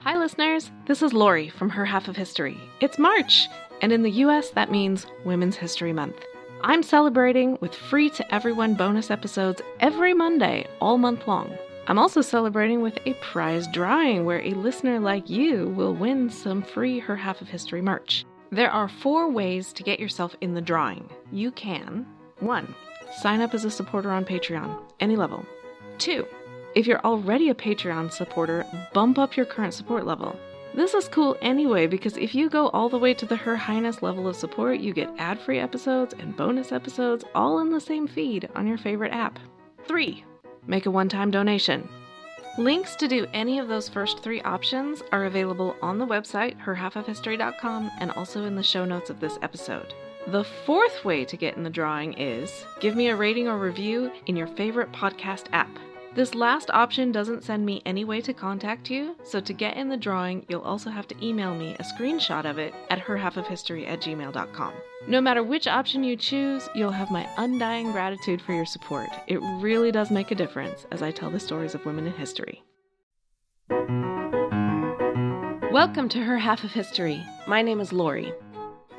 Hi listeners, this is Lori from Her Half of History. It's March, and in the US that means Women's History Month. I'm celebrating with free to everyone bonus episodes every Monday, all month long. I'm also celebrating with a prize drawing where a listener like you will win some free Her Half of History merch. There are 4 ways to get yourself in the drawing. You can 1. Sign up as a supporter on Patreon, any level. 2. If you're already a Patreon supporter, bump up your current support level. This is cool anyway because if you go all the way to the Her Highness level of support, you get ad-free episodes and bonus episodes all in the same feed on your favorite app. 3. Make a one-time donation. Links to do any of those first 3 options are available on the website, herhalfofhistory.com, and also in the show notes of this episode. The 4th way to get in the drawing is give me a rating or review in your favorite podcast app. This last option doesn't send me any way to contact you, so to get in the drawing, you'll also have to email me a screenshot of it at herhalfofhistory@gmail.com. No matter which option you choose, you'll have my undying gratitude for your support. It really does make a difference as I tell the stories of women in history. Welcome to Her Half of History. My name is Lori.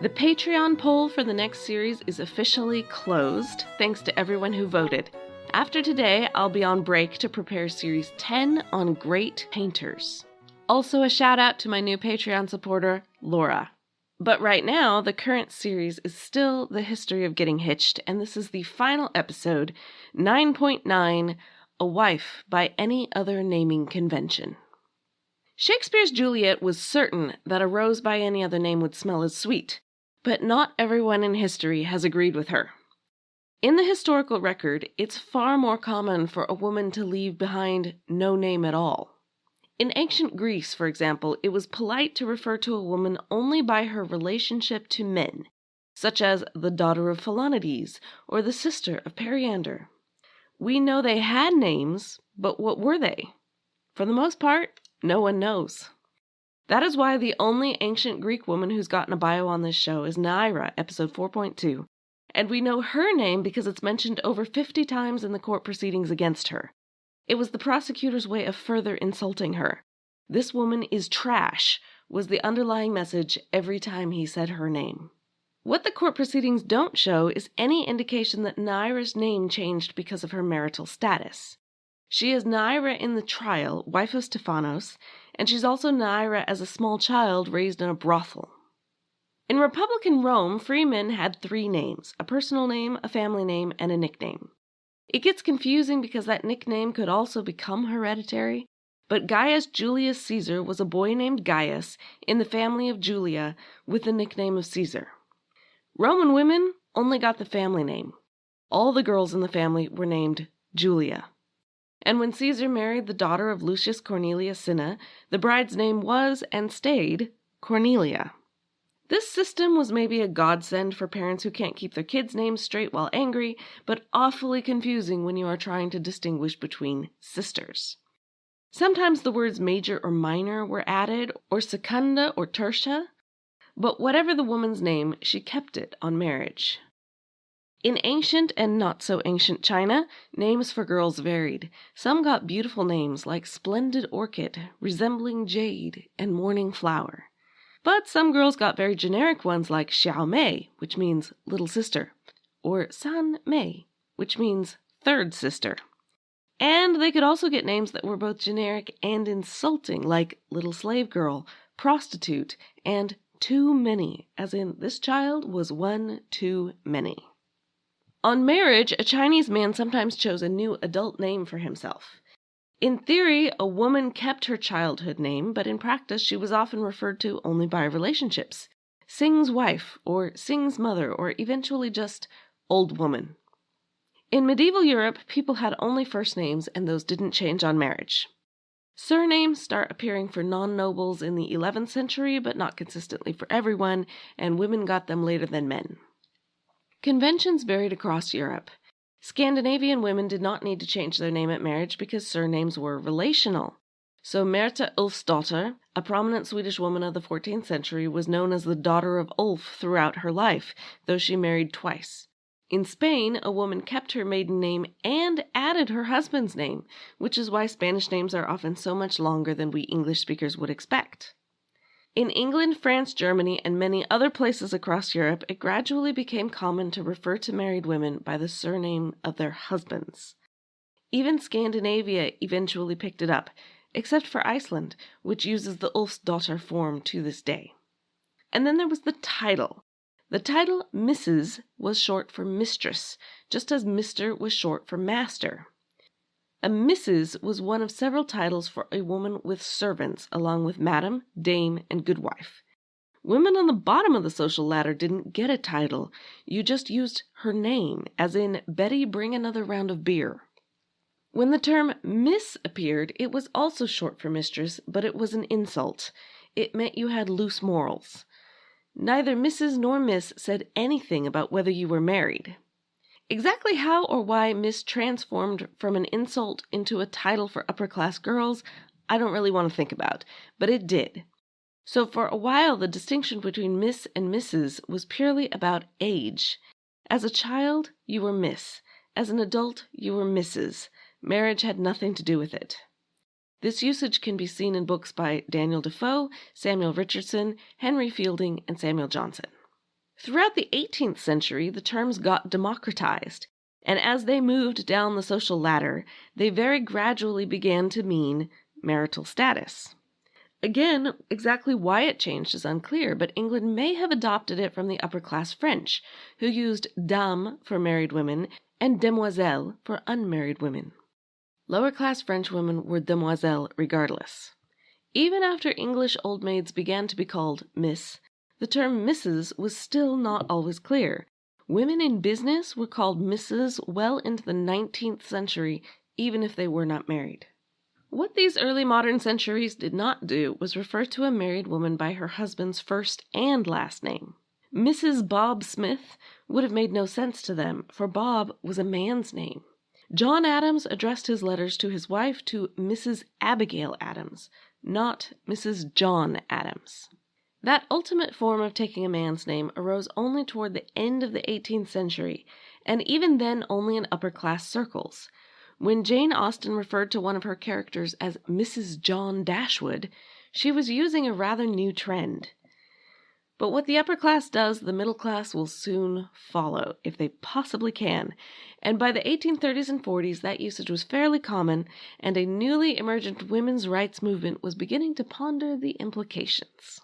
The Patreon poll for the next series is officially closed, thanks to everyone who voted. After today, I'll be on break to prepare Series 10 on great painters. Also a shout out to my new Patreon supporter, Laura. But right now, the current series is still the History of Getting Hitched, and this is the final episode, 9.9, A Wife by Any Other Naming Convention. Shakespeare's Juliet was certain that a rose by any other name would smell as sweet, but not everyone in history has agreed with her. In the historical record, it's far more common for a woman to leave behind no name at all. In ancient Greece, for example, it was polite to refer to a woman only by her relationship to men, such as the daughter of Philonides or the sister of Periander. We know they had names, but what were they? For the most part, no one knows. That is why the only ancient Greek woman who's gotten a bio on this show is Neaira, episode 4.2. And we know her name because it's mentioned over 50 times in the court proceedings against her. It was the prosecutor's way of further insulting her. This woman is trash, was the underlying message every time he said her name. What the court proceedings don't show is any indication that Neaira's name changed because of her marital status. She is Neaira in the trial, wife of Stephanos, and she's also Neaira as a small child raised in a brothel. In Republican Rome, free men had 3 names, a personal name, a family name, and a nickname. It gets confusing because that nickname could also become hereditary, but Gaius Julius Caesar was a boy named Gaius in the family of Julia with the nickname of Caesar. Roman women only got the family name. All the girls in the family were named Julia. And when Caesar married the daughter of Lucius Cornelius Cinna, the bride's name was, and stayed, Cornelia. This system was maybe a godsend for parents who can't keep their kids' names straight while angry, but awfully confusing when you are trying to distinguish between sisters. Sometimes the words major or minor were added, or secunda or tertia, but whatever the woman's name, she kept it on marriage. In ancient and not-so-ancient China, names for girls varied. Some got beautiful names like Splendid Orchid, Resembling Jade, and Morning Flower. But some girls got very generic ones like Xiao Mei, which means little sister, or San Mei, which means third sister. And they could also get names that were both generic and insulting, like little slave girl, prostitute, and too many, as in this child was one too many. On marriage, a Chinese man sometimes chose a new adult name for himself. In theory, a woman kept her childhood name, but in practice she was often referred to only by relationships. Sing's wife, or Sing's mother, or eventually just old woman. In medieval Europe, people had only first names, and those didn't change on marriage. Surnames start appearing for non-nobles in the 11th century, but not consistently for everyone, and women got them later than men. Conventions varied across Europe. Scandinavian women did not need to change their name at marriage because surnames were relational. So Märta Ulfsdotter, a prominent Swedish woman of the 14th century, was known as the daughter of Ulf throughout her life, though she married twice. In Spain, a woman kept her maiden name and added her husband's name, which is why Spanish names are often so much longer than we English speakers would expect. In England, France, Germany, and many other places across Europe, it gradually became common to refer to married women by the surname of their husbands. Even Scandinavia eventually picked it up, except for Iceland, which uses the Ulfsdotter form to this day. And then there was the title. The title Mrs. was short for mistress, just as Mr. was short for master. A Mrs. was one of several titles for a woman with servants, along with madam, dame, and goodwife. Women on the bottom of the social ladder didn't get a title. You just used her name, as in, Betty, bring another round of beer. When the term Miss appeared, it was also short for mistress, but it was an insult. It meant you had loose morals. Neither Mrs. nor Miss said anything about whether you were married. Exactly how or why Miss transformed from an insult into a title for upper-class girls, I don't really want to think about, but it did. So for a while, the distinction between Miss and Mrs. was purely about age. As a child, you were Miss. As an adult, you were Mrs. Marriage had nothing to do with it. This usage can be seen in books by Daniel Defoe, Samuel Richardson, Henry Fielding, and Samuel Johnson. Throughout the 18th century, the terms got democratized, and as they moved down the social ladder, they very gradually began to mean marital status. Again, exactly why it changed is unclear, but England may have adopted it from the upper-class French, who used dame for married women and demoiselle for unmarried women. Lower-class French women were demoiselles regardless. Even after English old maids began to be called Miss, the term Mrs. was still not always clear. Women in business were called Mrs. well into the 19th century, even if they were not married. What these early modern centuries did not do was refer to a married woman by her husband's first and last name. Mrs. Bob Smith would have made no sense to them, for Bob was a man's name. John Adams addressed his letters to his wife to Mrs. Abigail Adams, not Mrs. John Adams. That ultimate form of taking a man's name arose only toward the end of the 18th century, and even then only in upper-class circles. When Jane Austen referred to one of her characters as Mrs. John Dashwood, she was using a rather new trend. But what the upper class does, the middle class will soon follow, if they possibly can. And by the 1830s and 40s, that usage was fairly common, and a newly emergent women's rights movement was beginning to ponder the implications.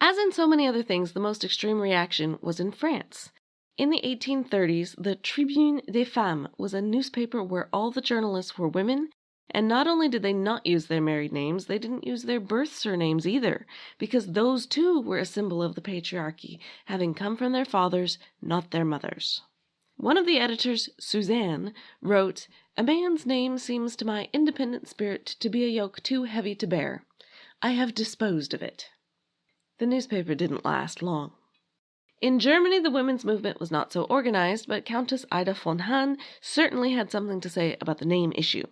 As in so many other things, the most extreme reaction was in France. In the 1830s, the Tribune des Femmes was a newspaper where all the journalists were women, and not only did they not use their married names, they didn't use their birth surnames either, because those too were a symbol of the patriarchy, having come from their fathers, not their mothers. One of the editors, Suzanne, wrote, "A man's name seems to my independent spirit to be a yoke too heavy to bear. I have disposed of it." The newspaper didn't last long. In Germany, the women's movement was not so organized, but Countess Ida von Hahn certainly had something to say about the name issue.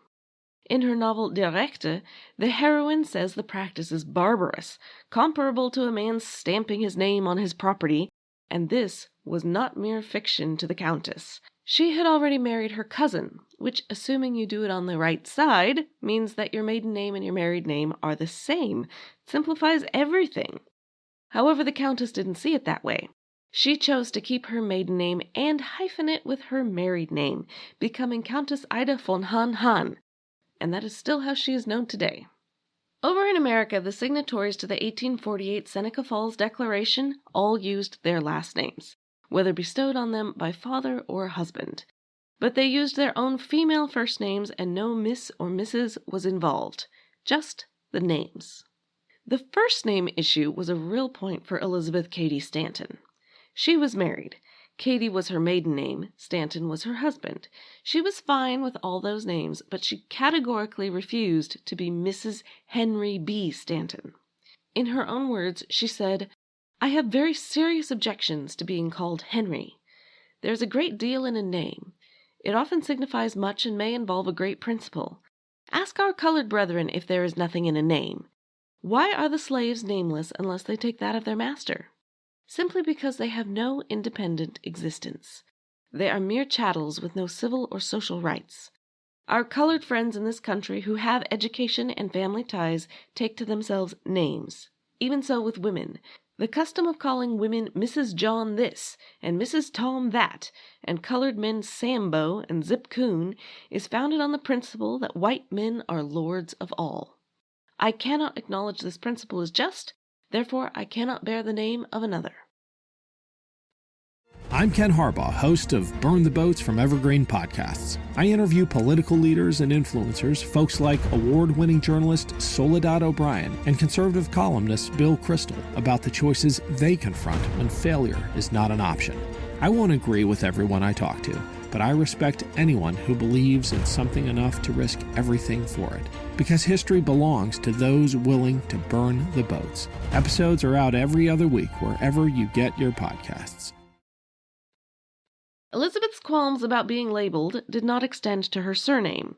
In her novel Der Rechte, the heroine says the practice is barbarous, comparable to a man stamping his name on his property, and this was not mere fiction to the Countess. She had already married her cousin, which, assuming you do it on the right side, means that your maiden name and your married name are the same. It simplifies everything. However, the Countess didn't see it that way. She chose to keep her maiden name and hyphen it with her married name, becoming Countess Ida von Hahn, and that is still how she is known today. Over in America, the signatories to the 1848 Seneca Falls Declaration all used their last names, whether bestowed on them by father or husband. But they used their own female first names, and no Miss or Mrs. was involved, just the names. The first name issue was a real point for Elizabeth Cady Stanton. She was married. Cady was her maiden name, Stanton was her husband. She was fine with all those names, but she categorically refused to be Mrs. Henry B. Stanton. In her own words, she said, "I have very serious objections to being called Henry. There is a great deal in a name. It often signifies much and may involve a great principle. Ask our colored brethren if there is nothing in a name. Why are the slaves nameless unless they take that of their master? Simply because they have no independent existence. They are mere chattels with no civil or social rights. Our colored friends in this country who have education and family ties take to themselves names. Even so with women. The custom of calling women Mrs. John this and Mrs. Tom that, and colored men Sambo and Zip Coon, is founded on the principle that white men are lords of all. I cannot acknowledge this principle as just, therefore I cannot bear the name of another. I'm Ken Harbaugh, host of Burn the Boats from Evergreen Podcasts. I interview political leaders and influencers, folks like award-winning journalist Soledad O'Brien and conservative columnist Bill Kristol, about the choices they confront when failure is not an option. I won't agree with everyone I talk to, but I respect anyone who believes in something enough to risk everything for it. Because history belongs to those willing to burn the boats. Episodes are out every other week wherever you get your podcasts. Elizabeth's qualms about being labeled did not extend to her surname.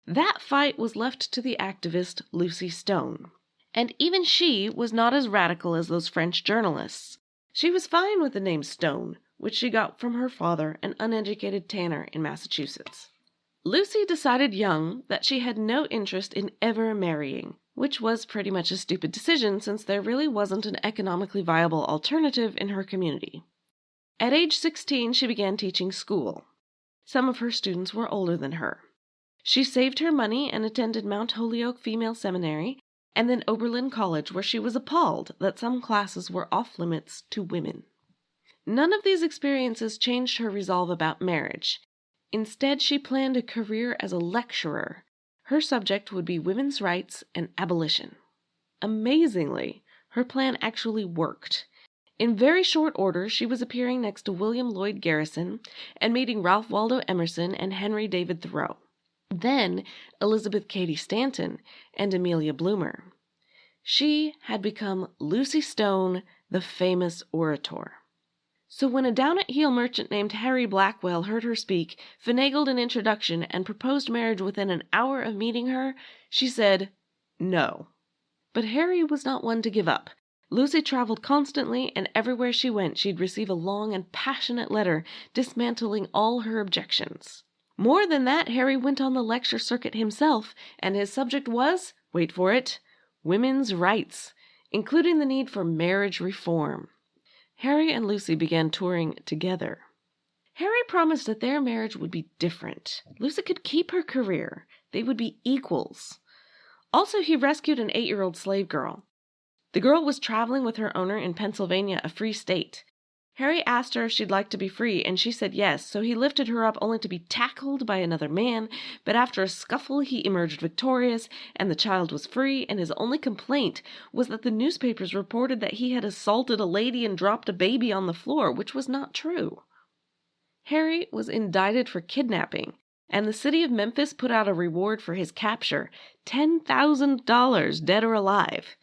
That fight was left to the activist Lucy Stone. And even she was not as radical as those French journalists. She was fine with the name Stone, which she got from her father, an uneducated tanner in Massachusetts. Lucy decided young that she had no interest in ever marrying, which was pretty much a stupid decision since there really wasn't an economically viable alternative in her community. At age 16, she began teaching school. Some of her students were older than her. She saved her money and attended Mount Holyoke Female Seminary and then Oberlin College, where she was appalled that some classes were off-limits to women. None of these experiences changed her resolve about marriage. Instead, she planned a career as a lecturer. Her subject would be women's rights and abolition. Amazingly, her plan actually worked. In very short order, she was appearing next to William Lloyd Garrison and meeting Ralph Waldo Emerson and Henry David Thoreau. Then Elizabeth Cady Stanton and Amelia Bloomer. She had become Lucy Stone, the famous orator. So when a down-at-heel merchant named Harry Blackwell heard her speak, finagled an introduction, and proposed marriage within an hour of meeting her, she said no. But Harry was not one to give up. Lucy traveled constantly, and everywhere she went she'd receive a long and passionate letter dismantling all her objections. More than that, Harry went on the lecture circuit himself, and his subject was, wait for it, women's rights, including the need for marriage reform. Harry and Lucy began touring together. Harry promised that their marriage would be different. Lucy could keep her career. They would be equals. Also, he rescued an 8-year-old slave girl. The girl was traveling with her owner in Pennsylvania, a free state. Harry asked her if she'd like to be free, and she said yes, so he lifted her up only to be tackled by another man, but after a scuffle he emerged victorious, and the child was free, and his only complaint was that the newspapers reported that he had assaulted a lady and dropped a baby on the floor, which was not true. Harry was indicted for kidnapping, and the city of Memphis put out a reward for his capture, $10,000, dead or alive.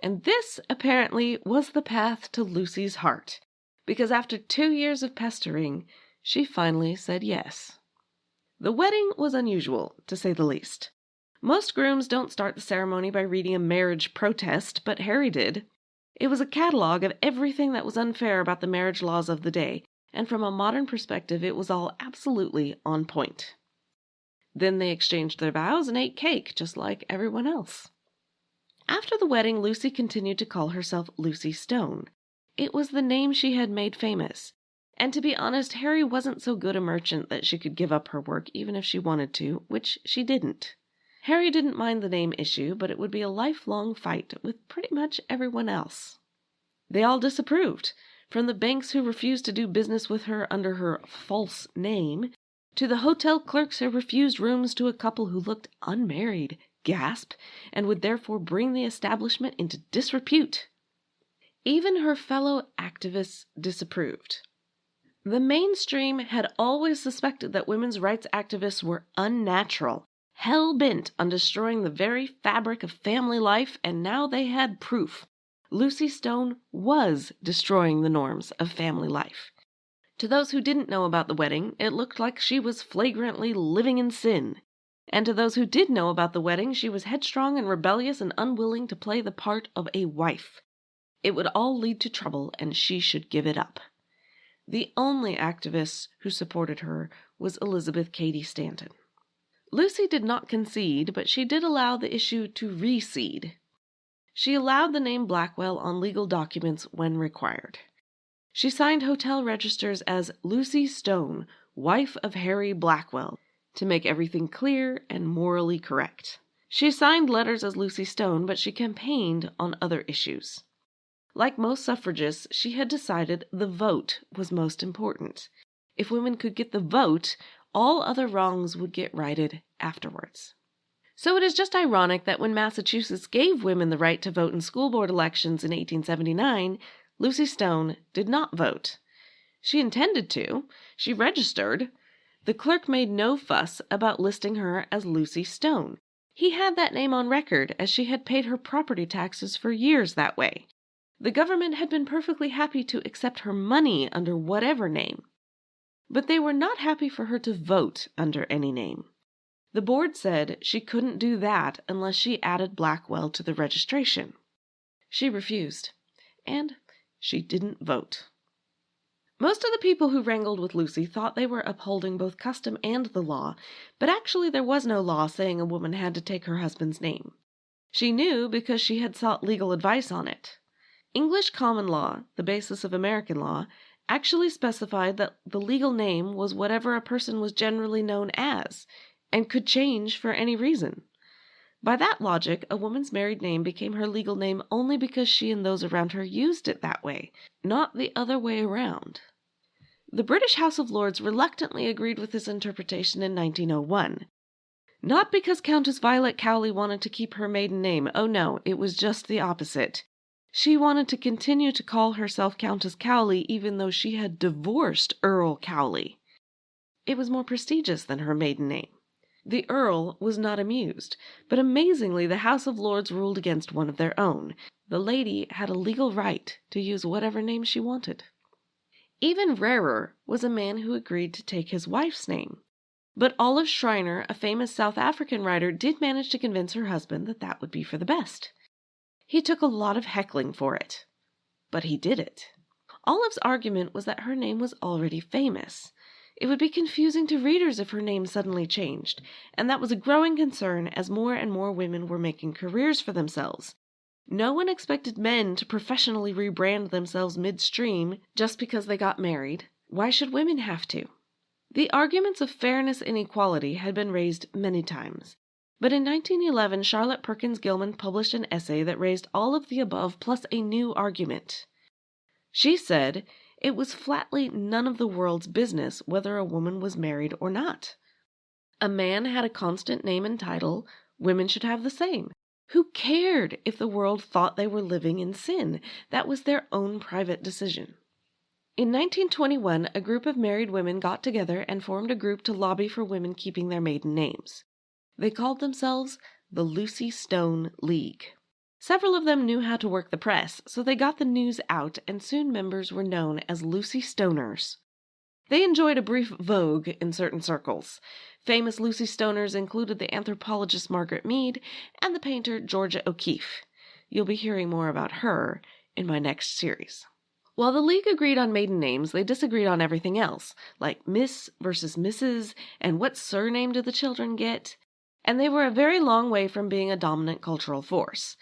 And this, apparently, was the path to Lucy's heart, because after 2 years of pestering, she finally said yes. The wedding was unusual, to say the least. Most grooms don't start the ceremony by reading a marriage protest, but Harry did. It was a catalog of everything that was unfair about the marriage laws of the day, and from a modern perspective, it was all absolutely on point. Then they exchanged their vows and ate cake, just like everyone else. After the wedding, Lucy continued to call herself Lucy Stone. It was the name she had made famous. And to be honest, Harry wasn't so good a merchant that she could give up her work even if she wanted to, which she didn't. Harry didn't mind the name issue, but it would be a lifelong fight with pretty much everyone else. They all disapproved, from the banks who refused to do business with her under her false name, to the hotel clerks who refused rooms to a couple who looked unmarried, gasp, and would therefore bring the establishment into disrepute. Even her fellow activists disapproved. The mainstream had always suspected that women's rights activists were unnatural, hell-bent on destroying the very fabric of family life, and now they had proof. Lucy Stone was destroying the norms of family life. To those who didn't know about the wedding, it looked like she was flagrantly living in sin. And to those who did know about the wedding, she was headstrong and rebellious and unwilling to play the part of a wife. It would all lead to trouble, and she should give it up. The only activist who supported her was Elizabeth Cady Stanton. Lucy did not concede, but she did allow the issue to recede. She allowed the name Blackwell on legal documents when required. She signed hotel registers as Lucy Stone, wife of Harry Blackwell, to make everything clear and morally correct. She signed letters as Lucy Stone, but she campaigned on other issues. Like most suffragists, she had decided the vote was most important. If women could get the vote, all other wrongs would get righted afterwards. So it is just ironic that when Massachusetts gave women the right to vote in school board elections in 1879, Lucy Stone did not vote. She intended to. She registered. The clerk made no fuss about listing her as Lucy Stone. He had that name on record, as she had paid her property taxes for years that way. The government had been perfectly happy to accept her money under whatever name. But they were not happy for her to vote under any name. The board said she couldn't do that unless she added Blackwell to the registration. She refused, and she didn't vote. Most of the people who wrangled with Lucy thought they were upholding both custom and the law, but actually there was no law saying a woman had to take her husband's name. She knew because she had sought legal advice on it. English common law, the basis of American law, actually specified that the legal name was whatever a person was generally known as, and could change for any reason. By that logic, a woman's married name became her legal name only because she and those around her used it that way, not the other way around. The British House of Lords reluctantly agreed with this interpretation in 1901. Not because Countess Violet Cowley wanted to keep her maiden name. Oh no, it was just the opposite. She wanted to continue to call herself Countess Cowley even though she had divorced Earl Cowley. It was more prestigious than her maiden name. The Earl was not amused, but amazingly the House of Lords ruled against one of their own. The lady had a legal right to use whatever name she wanted. Even rarer was a man who agreed to take his wife's name. But Olive Schreiner, a famous South African writer, did manage to convince her husband that that would be for the best. He took a lot of heckling for it, but he did it. Olive's argument was that her name was already famous. It would be confusing to readers if her name suddenly changed, and that was a growing concern as more and more women were making careers for themselves. No one expected men to professionally rebrand themselves midstream just because they got married. Why should women have to? The arguments of fairness and equality had been raised many times. But in 1911, Charlotte Perkins Gilman published an essay that raised all of the above plus a new argument. She said it was flatly none of the world's business whether a woman was married or not. A man had a constant name and title, women should have the same. Who cared if the world thought they were living in sin? That was their own private decision. In 1921, a group of married women got together and formed a group to lobby for women keeping their maiden names. They called themselves the Lucy Stone League. Several of them knew how to work the press, so they got the news out, and soon members were known as Lucy Stoners. They enjoyed a brief vogue in certain circles. Famous Lucy Stoners included the anthropologist Margaret Mead and the painter Georgia O'Keeffe. You'll be hearing more about her in my next series. While the League agreed on maiden names, they disagreed on everything else, like Miss versus Mrs. and what surname did the children get. And they were a very long way from being a dominant cultural force.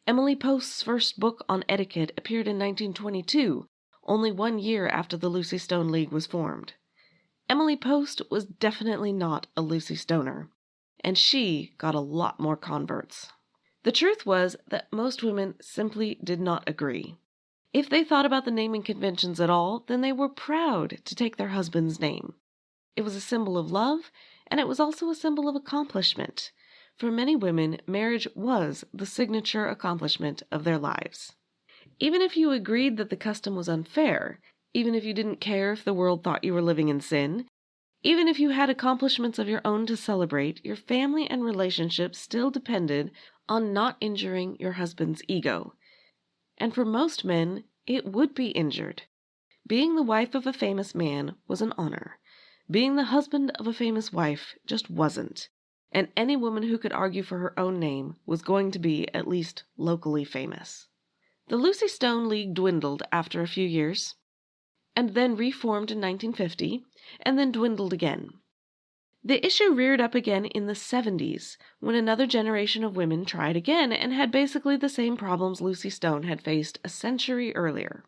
Emily Post's first book on etiquette appeared in 1922, only 1 year after the Lucy Stone League was formed. Emily Post was definitely not a Lucy Stoner, and she got a lot more converts. The truth was that most women simply did not agree. If they thought about the naming conventions at all, then they were proud to take their husband's name. It was a symbol of love, and it was also a symbol of accomplishment. For many women, marriage was the signature accomplishment of their lives. Even if you agreed that the custom was unfair, even if you didn't care if the world thought you were living in sin, even if you had accomplishments of your own to celebrate, your family and relationships still depended on not injuring your husband's ego. And for most men, it would be injured. Being the wife of a famous man was an honor. Being the husband of a famous wife just wasn't. And any woman who could argue for her own name was going to be at least locally famous. The Lucy Stone League dwindled after a few years. and then reformed in 1950, and then dwindled again. The issue reared up again in the 70s, when another generation of women tried again and had basically the same problems Lucy Stone had faced a century earlier.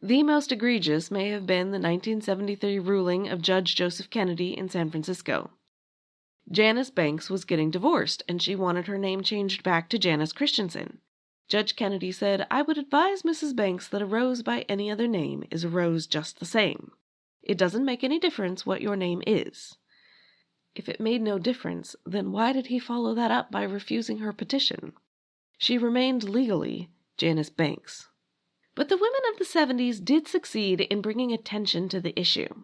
The most egregious may have been the 1973 ruling of Judge Joseph Kennedy in San Francisco. Janice Banks was getting divorced, and she wanted her name changed back to Janice Christensen. Judge Kennedy said, "I would advise Mrs. Banks that a rose by any other name is a rose just the same. It doesn't make any difference what your name is." If it made no difference, then why did he follow that up by refusing her petition? She remained legally Janice Banks. But the women of the 70s did succeed in bringing attention to the issue.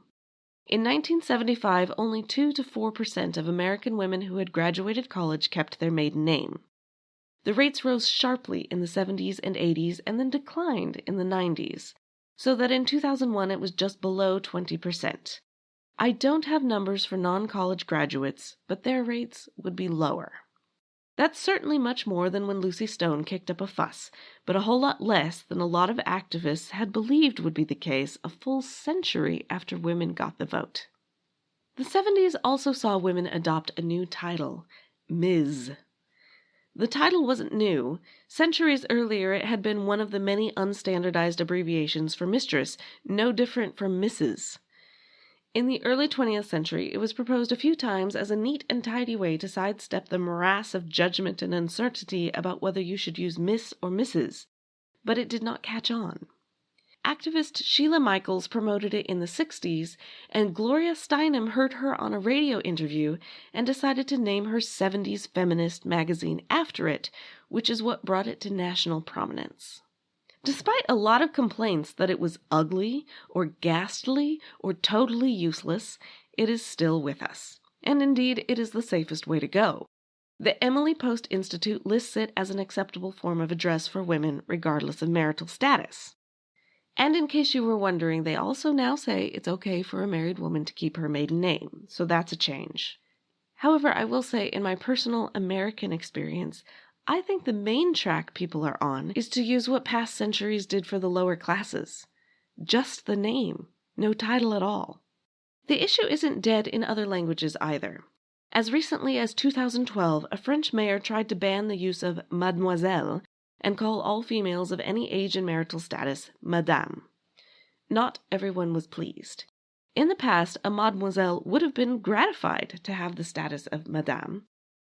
In 1975, only 2 to 4% of American women who had graduated college kept their maiden name. The rates rose sharply in the 70s and 80s and then declined in the 90s, so that in 2001 it was just below 20%. I don't have numbers for non-college graduates, but their rates would be lower. That's certainly much more than when Lucy Stone kicked up a fuss, but a whole lot less than a lot of activists had believed would be the case a full century after women got the vote. The 70s also saw women adopt a new title, Ms. The title wasn't new. Centuries earlier, it had been one of the many unstandardized abbreviations for mistress, no different from Mrs. In the early 20th century, it was proposed a few times as a neat and tidy way to sidestep the morass of judgment and uncertainty about whether you should use Miss or Mrs., but it did not catch on. Activist Sheila Michaels promoted it in the 60s, and Gloria Steinem heard her on a radio interview and decided to name her 70s feminist magazine after it, which is what brought it to national prominence. Despite a lot of complaints that it was ugly or ghastly or totally useless, it is still with us. And indeed, it is the safest way to go. The Emily Post Institute lists it as an acceptable form of address for women regardless of marital status. And in case you were wondering, they also now say it's okay for a married woman to keep her maiden name, so that's a change. However, I will say, in my personal American experience, I think the main track people are on is to use what past centuries did for the lower classes. Just the name, no title at all. The issue isn't dead in other languages either. As recently as 2012, a French mayor tried to ban the use of mademoiselle and call all females of any age and marital status madame. Not everyone was pleased. In the past, a mademoiselle would have been gratified to have the status of madame.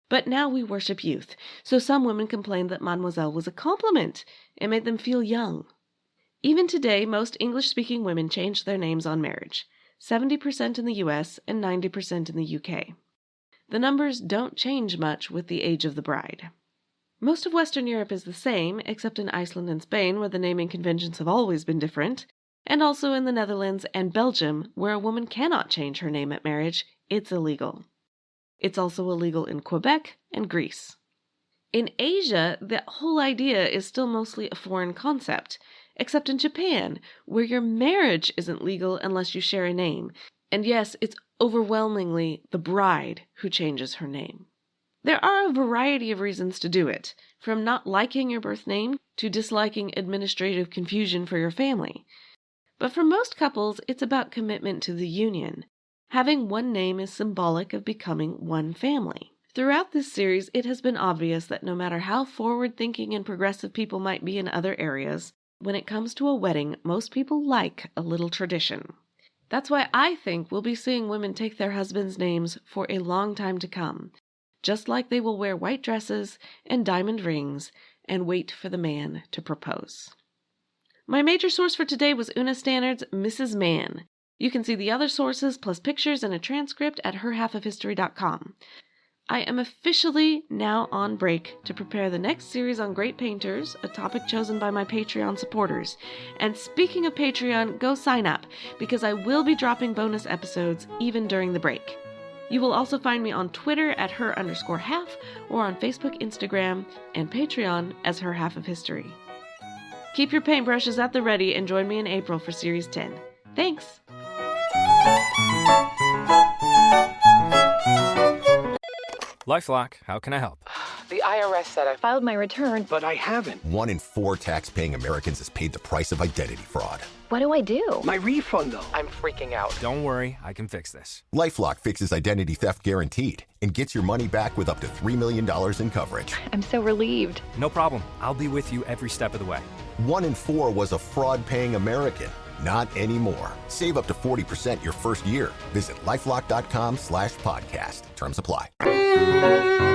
But now we worship youth, so some women complained that mademoiselle was a compliment. It made them feel young. Even today, most English-speaking women change their names on marriage, 70% in the US and 90% in the UK. The numbers don't change much with the age of the bride. Most of Western Europe is the same, except in Iceland and Spain, where the naming conventions have always been different, and also in the Netherlands and Belgium, where a woman cannot change her name at marriage. It's illegal. It's also illegal in Quebec and Greece. In Asia, the whole idea is still mostly a foreign concept, except in Japan, where your marriage isn't legal unless you share a name. And yes, it's overwhelmingly the bride who changes her name. There are a variety of reasons to do it, from not liking your birth name to disliking administrative confusion for your family. But for most couples, it's about commitment to the union. Having one name is symbolic of becoming one family. Throughout this series, it has been obvious that no matter how forward-thinking and progressive people might be in other areas, when it comes to a wedding, most people like a little tradition. That's why I think we'll be seeing women take their husbands' names for a long time to come, just like they will wear white dresses and diamond rings and wait for the man to propose. My major source for today was Una Stannard's Mrs. Mann. You can see the other sources plus pictures and a transcript at herhalfofhistory.com. I am officially now on break to prepare the next series on great painters, a topic chosen by my Patreon supporters. And speaking of Patreon, go sign up, because I will be dropping bonus episodes even during the break. You will also find me on Twitter at her_half, or on Facebook, Instagram, and Patreon as Her Half of History. Keep your paintbrushes at the ready and join me in April for Series 10. Thanks! LifeLock, how can I help? The IRS said I filed my return. But I haven't. 1 in 4 tax-paying Americans has paid the price of identity fraud. What do I do? My refund, though. I'm freaking out. Don't worry, I can fix this. LifeLock fixes identity theft guaranteed and gets your money back with up to $3 million in coverage. I'm so relieved. No problem. I'll be with you every step of the way. 1 in 4 was a fraud-paying American. Not anymore. Save up to 40% your first year. Visit LifeLock.com/podcast. Terms apply.